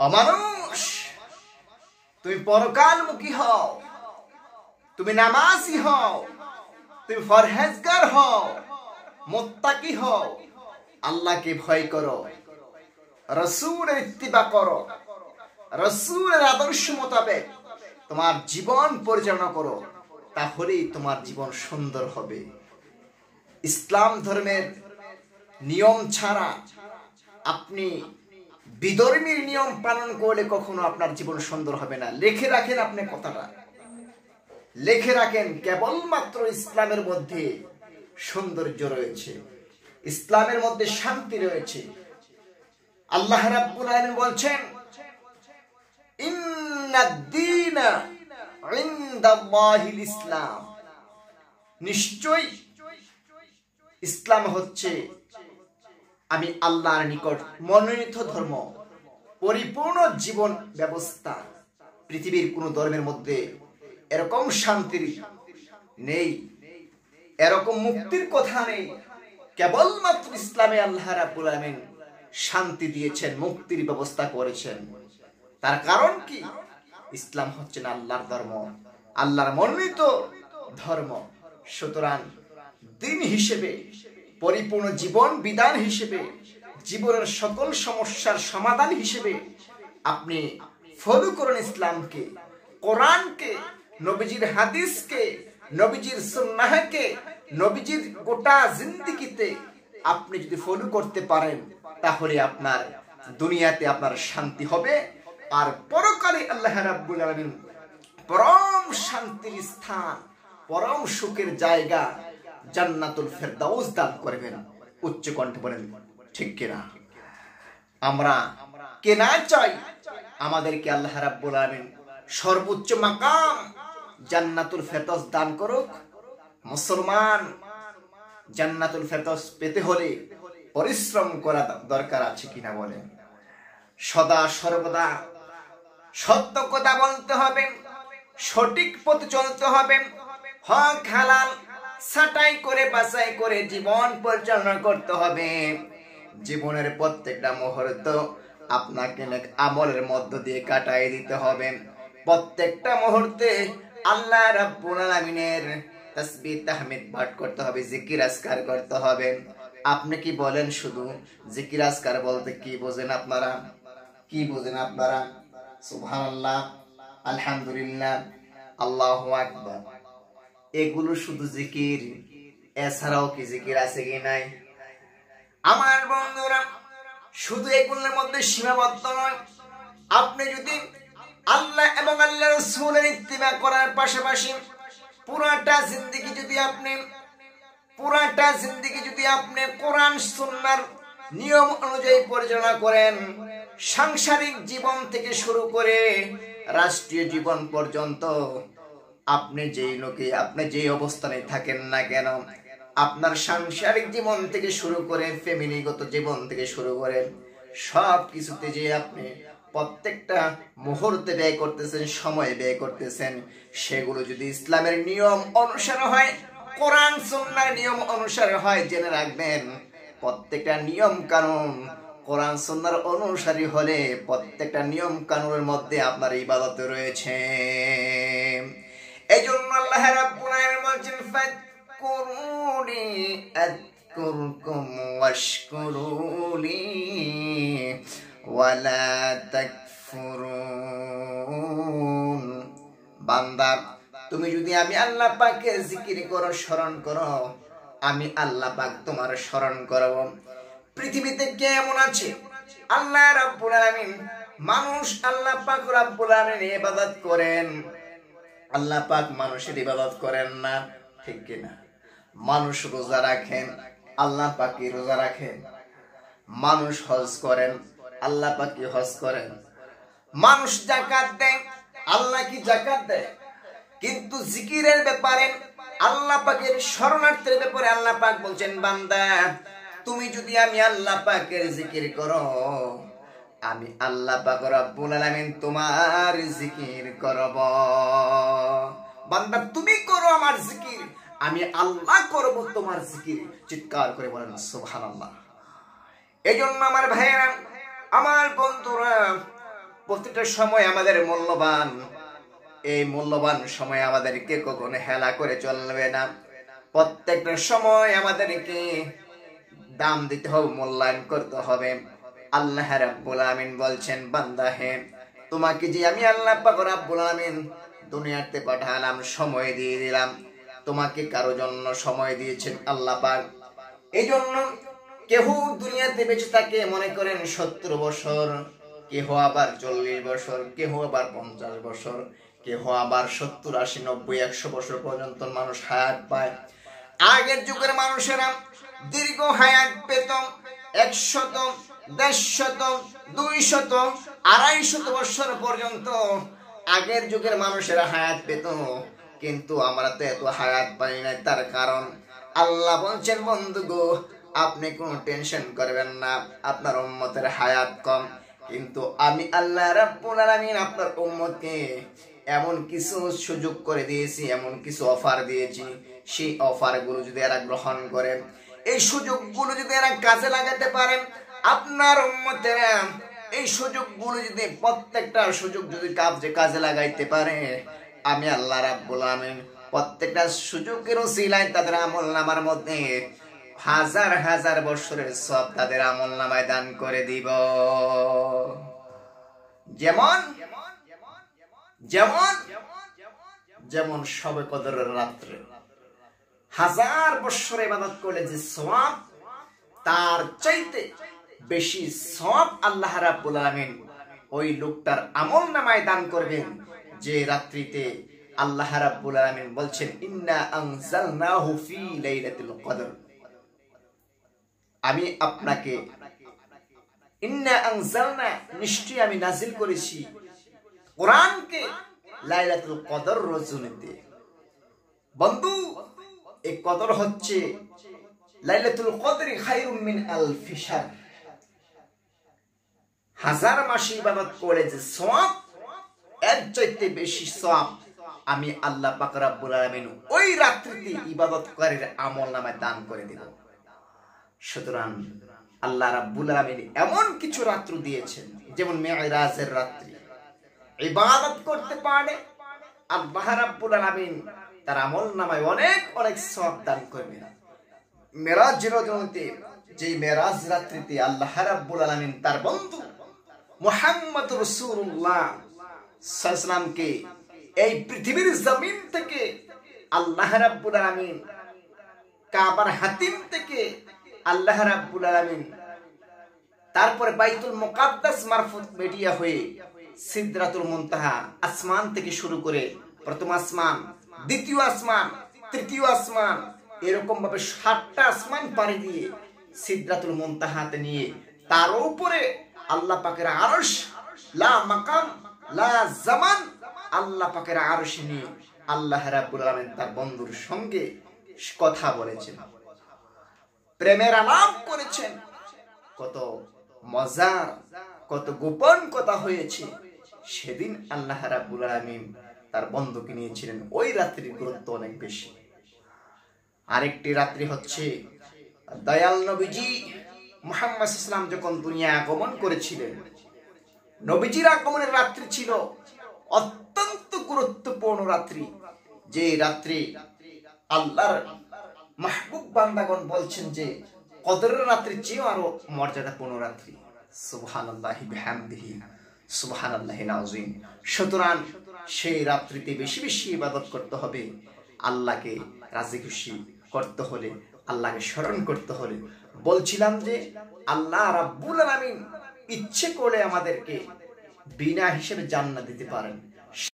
অমানুষ, তুমি পরকালমুখী হও, তুমি নামাজি হও, তুমি ফরহেজগার হও, মুত্তাকি হও, আল্লাহকে ভয় করো, রাসূলের ইত্তিবা করো, রাসূলের আদর্শ মোতাবেক তোমার জীবন পরিচালনা করো, তাহলেই তোমার জীবন সুন্দর হবে। ইসলাম ধর্মের নিয়ম ছাড়া আপনি বিধর্মীর নিয়ম পালন করলে কখনো আপনার জীবন সুন্দর হবে না। লিখে রাখেন, আপনি কথাটা লিখে রাখেন। কেবলমাত্র ইসলামের মধ্যে সৌন্দর্য রয়েছে, ইসলামের মধ্যে শান্তি রয়েছে। আল্লাহ রাব্বুল আলামিন বলছেন, ইন্নাদ-দীনা ইনদাল্লাহিল ইসলাম, নিশ্চয়ই ইসলাম হচ্ছে আমি আল্লাহর নিকট মনোনীত ধর্ম, পরিপূর্ণ জীবন ব্যবস্থা। পৃথিবীর কোন ধর্মের মধ্যে এরকম শান্তি নেই, এরকম মুক্তির কথা নেই। কেবলমাত্র ইসলামে আল্লাহ রাব্বুল আলামিন শান্তি দিয়েছেন, মুক্তির ব্যবস্থা করেছেন। তার কারণ কি? ইসলাম হচ্ছে না আল্লাহর ধর্ম, আল্লাহর মনোনীত ধর্ম। সুতরাং দিন হিসেবে, পরিপূর্ণ জীবন বিধান হিসেবে, জীবনের সকল সমস্যার সমাধান হিসেবে আপনি ফলো করুন ইসলামকে, কোরআনকে, নবীজির হাদিসকে, নবীজির সুন্নাহকে, নবীজির গোটা জিন্দেগিতে আপনি যদি ফলো করতে পারেন, তাহলে আপনার দুনিয়াতে আপনার শান্তি হবে, আর পরকালে আল্লাহ রাব্বুল আলামিন পরম শান্তির স্থান, পরম সুখের জায়গা জান্নাতুল ফেরদাউস দান করবেন। উচ্চ কণ্ঠে বলেন ঠিক কিনা? আমরা কে না চাই আমাদেরকে আল্লাহ রাব্বুল আলামিন সর্বোচ্চ মাকাম জান্নাতুল ফেরদাউস দান করুক। মুসলমান জান্নাতুল ফেরদাউস পেতে হলে পরিশ্রম করা দরকার আছে কিনা বলেন? সদা সর্বদা সত্য কথা বলতে হবে, সঠিক পথে চলতে হবে, হক হালাল ছাঁটাই করে বাছাই করে জীবন পরিচালনা করতে হবে। জীবনের প্রত্যেকটা মুহূর্ত আপনাকে নেক আমলের মধ্য দিয়ে কাটাই দিতে হবে। প্রত্যেকটা মুহূর্তে আল্লাহ রাব্বুল আলামিনের তাসবিহ তাহমিদ পাঠ করতে হবে, জিকির আজকার করতে হবে। আপনি কি বলেন? শুধু জিকির আজকার বলতে কি বোঝেন আপনারা? কি বোঝেন আপনারা? সুবহানাল্লাহ, আলহামদুলিল্লাহ, আল্লাহু আকবার, এগুলো শুধু জিকির? এছাড়াও কি জিকির আছে কি নাই? আমার বন্ধুরা, শুধু এগুলোর মধ্যে সীমাবদ্ধ নয়। আপনি যদি আল্লাহ এবং আল্লাহ রাসূলের ইত্তিবা করার পাশাপাশি পুরাটা জিন্দেগি যদি আপনি কোরআন সুন্নাহর নিয়ম অনুযায়ী পরিচালনা করেন, সাংসারিক জীবন থেকে শুরু করে রাষ্ট্রীয় জীবন পর্যন্ত, আপনি যেই অবস্থানে থাকেন না কেন, আপনার সাংসারিক জীবন থেকে শুরু করে ফ্যামিলিগত জীবন থেকে শুরু করে সব কিছুতে যে আপনি প্রত্যেকটা মুহূর্তে ব্যয় করতেছেন, সময় ব্যয় করতেছেন, সেগুলো যদি ইসলামের নিয়ম অনুসারে হয়, কোরআন সুন্নাহর নিয়ম অনুসারে হয়, জেনে রাখবেন প্রত্যেকটা নিয়ম কানুন কোরআন সুন্নাহর অনুসারী হলে প্রত্যেকটা নিয়ম কানুনের মধ্যে আপনার ইবাদত রয়েছে। এইজন্য আল্লাহ রাব্বুল আলামিন বলেন, ফাকুরুনি আযকুরকুম ওয়াশকুরুলি ওয়ালা তাকফুরুন। বান্দা, তুমি যদি আমি আল্লাহ পাকের জিকির করো, স্মরণ করো, আমি আল্লাহ পাক তোমার স্মরণ করব। পৃথিবীতে কে এমন আছে আল্লাহ রাব্বুল আলামিন, মানুষ আল্লাহ পাক রাব্বুল আলামিনের ইবাদত করেন, আল্লাহ পাক মানুষের ইবাদত করেন না? ঠিক কিনা? মানুষ রোজা রাখেন, আল্লাহ পাক কি রোজা রাখেন? মানুষ হজ করেন, আল্লাহ পাক কি হজ করেন? মানুষ যাকাত দেয়, আল্লাহ কি যাকাত দেয়? কিন্তু জিকিরের ব্যাপারে, আল্লাহ পাকের শরণার্থীর ব্যাপারে আল্লাহ পাক বলছেন, বান্দা তুমি যদি আমি আল্লাহ পাকের জিকির করো, আমি আল্লাহ পাক রব্বুল আলামিন তোমার জিকির করব। বান্দা তুমি করো আমার জিকির, আমি আল্লাহ করব তোমার জিকির। চিৎকার করে বলেন সুবহানাল্লাহ। এইজন্য আমার ভাইয়েরা, আমার বন্ধুরা, প্রতিটা সময় আমাদের মূল্যবান। এই মূল্যবান সময় আমাদেরকে কখনো হেলা করে চলবে না। প্রত্যেকটা সময় আমাদেরকে দাম দিতে হবে, মূল্যায়ন করতে হবে। আল্লাহ রাব্বুল আমিন বলছেন, বান্দা হে, তোমাকে যে আমি আল্লাহ পাক রাব্বুল আমিন দুনিয়াতে পাঠালাম, সময় দিয়ে দিলাম। তোমাকে কারো জন্য সময় দিয়েছেন আল্লাহ পাক। এই জন্য কেহ দুনিয়াতে বেঁচে থাকে মনে করেন 70 বছর, কেহ আবার 40 বছর, কেহ আবার 50 বছর, কেহ আবার 70, 80, 90, 100 বছর পর্যন্ত মানুষ হায়াত পায়। আগের যুগের মানুষেরা দীর্ঘ হায়াত পেত 100, 150, 200, 250 বছর পর্যন্ত আগের যুগের মানুষেরা হায়াত পেত। কিন্তু আমরা তো এত হায়াত পাই না। তার কারণ আল্লাহ বলছেন, বন্ধু গো, আপনি কোনো টেনশন করবেন না, আপনার উম্মতের হায়াত কম, কিন্তু আমি আল্লাহ রাব্বুল আলামিন আপনার উম্মতকে এমন কিছু সুযোগ করে দিয়েছি, এমন কিছু অফার দিয়েছি। সেই অফারগুলো যদি এরা গ্রহণ করেন, এই সুযোগগুলো যদি এরা কাজে লাগাতে পারেন, আপনার উম্মতেরা এই সুযোগগুলো যদি, প্রত্যেকটা সুযোগ যদি কাজে লাগাইতে পারে, আমি আল্লাহ রাব্বুল আমিন প্রত্যেকটা সুযোগের ওসিলায় তাদের আমলনামার মধ্যে হাজার হাজার বছরের সব তাদের আমলনামায় দান করে দিব। যেমন যেমন যেমন শবে কদরের রাত্রে 1000 বছর ইবাদত করলে যে সওয়াব, তার চাইতে বেশি সওয়াব আল্লাহ রাব্বুল আমিন ওই লোকটার আমলনামায় দান করবেন যে রাত্রিতে আল্লাহ রাব্বুল আমিন বলছেন, ইন্না আনজালনাহু ফি লাইলাতুল কদর। আমি আপনাকে, ইন্না আনজালনা, নিশ্চয়ই আমি নাজিল করেছি কোরআনকে লাইলাতুল কদর রজনীতে। বন্ধু, এই কদর হচ্ছে লাইলাতুল কদরি খায়রুম মিন আলফি শাহর। 1000 মাস ইবাদত করে যে সওয়াব, এর চাইতে বেশি সওয়াব আমি আল্লাহ পাক রব্বুল আলামিন ওই রাত্রিতে ইবাদতকারীর আমলনামায় দান করে দেব। সুতরাং আল্লাহ রাব্বুল আলামিন এমন কিছু রাত্রি দিয়েছেন, যেমন মেরাজের রাত্রি, ইবাদত করতে পারে আল্লাহ রাব্বুল আলামিন তার আমলনামায় অনেক অনেক সওয়াব দান করবেন। মেরাজের রাত্রিতে, যে মেরাজ রাত্রিতে আল্লাহ রাব্বুল আলামিন তার বন্ধু মুহাম্মদ রাসূলুল্লাহ সাল্লাল্লাহু আলাইহি ওয়াসাল্লামকে এই পৃথিবীর জমিন থেকে আল্লাহ রাব্বুল আলামিন, কাবার হাতিম থেকে আল্লাহ রাব্বুল আলামিন, তারপরে বাইতুল মুকাদ্দাস মারফত মিডিয়া হয়ে সিদরাতুল মুনতাহা আসমান থেকে শুরু করে প্রথম আসমান, দ্বিতীয় আসমান, তৃতীয় আসমান, এরকম ভাবে 7টা আসমান পাড়ি দিয়ে সিদরাতুল মুনতাহাতে নিয়ে তার উপরে আল্লাহ পাকের আরশ, লা মাকাম লা জামান, আল্লাহ পাকের আরশ নিয়ে আল্লাহ রাব্বুল আলামিন তার বন্ধুর সঙ্গে কথা বলেছেন, প্রেমের আলাপ করেছেন। কত মজার, কত গোপন কথা হয়েছে। সেদিন আল্লাহ রাব্বুল আলামিন তার বন্ধুকে নিয়েছিলেন। ওই রাত্রির গুরুত্ব অনেক বেশি। আরেকটি রাত্রি হচ্ছে দয়াল নবীজি মুহাম্মদ সাল্লাল্লাহু আলাইহি ওয়াসাল্লাম যখন দুনিয়া আগমন করেছিলেন, নবীজির আগমনের রাত্রি ছিল অত্যন্ত গুরুত্বপূর্ণ রাত্রি। যে রাত্রি আল্লাহর মাহবুব বান্দাগণ বলছেন যে কদরের রাত্রি চেয়ে আরো মর্যাদাপূর্ণ রাত্রি। সুবহানাল্লাহি বিহামদিহি, সুবহানাল্লাহিল আযীম। সুতরাং সেই রাত্রিতে বেশি বেশি ইবাদত করতে হবে। আল্লাহকে রাজি খুশি করতে হলে, আল্লাহকে স্মরণ করতে হলে, বলছিলাম যে আল্লাহ রাব্বুল আলামিন ইচ্ছে করলে আমাদেরকে বিনা হিসেবে জান্নাত দিতে পারেন।